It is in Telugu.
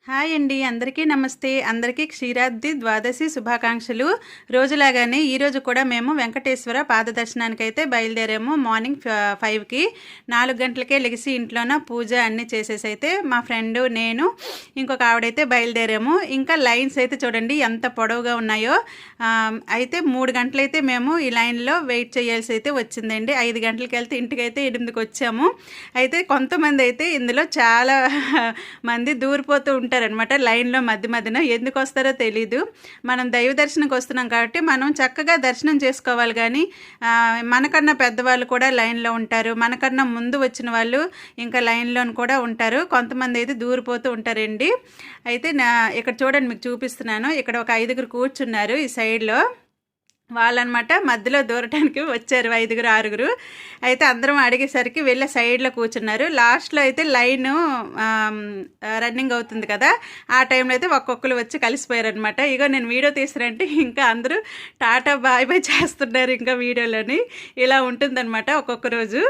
హాయ్ అండి, అందరికీ నమస్తే. అందరికీ క్షీరాబ్ది ద్వాదశి శుభాకాంక్షలు. రోజులాగానే ఈరోజు కూడా మేము వెంకటేశ్వర పాదదర్శనానికి అయితే బయలుదేరాము. మార్నింగ్ 5కి 4 గంటలకే లెగిసి ఇంట్లోన పూజ అన్నీ చేసేసి అయితే మా ఫ్రెండ్ నేను ఇంకొక ఆవిడైతే బయలుదేరాము. ఇంకా లైన్స్ అయితే చూడండి ఎంత పొడవుగా ఉన్నాయో. అయితే 3 గంటలైతే మేము ఈ లైన్లో వెయిట్ చేయాల్సి అయితే వచ్చిందండి. 5 గంటలకి వెళ్తే ఇంటికైతే 8కి వచ్చాము. అయితే కొంతమంది అయితే ఇందులో చాలా మంది దూరిపోతూ ఉంటారు అనమాట. లైన్లో మధ్యన ఎందుకు వస్తారో తెలీదు. మనం దైవ దర్శనంకి వస్తున్నాం కాబట్టి మనం చక్కగా దర్శనం చేసుకోవాలి. కానీ మనకన్నా పెద్దవాళ్ళు కూడా లైన్లో ఉంటారు, మనకన్నా ముందు వచ్చిన వాళ్ళు ఇంకా లైన్లో కూడా ఉంటారు. కొంతమంది అయితే దూరిపోతూ ఉంటారండి. అయితే ఇక్కడ చూడండి, మీకు చూపిస్తున్నాను. ఇక్కడ ఒక 5గురు కూర్చున్నారు ఈ సైడ్లో. వాళ్ళనమాట మధ్యలో దూరటానికి వచ్చారు 5గురు 6గురు. అయితే అందరం అడిగేసరికి వెళ్ళే సైడ్లో కూర్చున్నారు. లాస్ట్లో అయితే లైను రన్నింగ్ అవుతుంది కదా, ఆ టైంలో అయితే ఒక్కొక్కరు వచ్చి కలిసిపోయారు అనమాట. ఇగో నేను వీడియో తీసినంటే ఇంకా అందరూ టాటా బాయ్ బాయ్ చేస్తున్నారు ఇంకా వీడియోలోని. ఇలా ఉంటుందన్నమాట ఒక్కొక్క రోజు.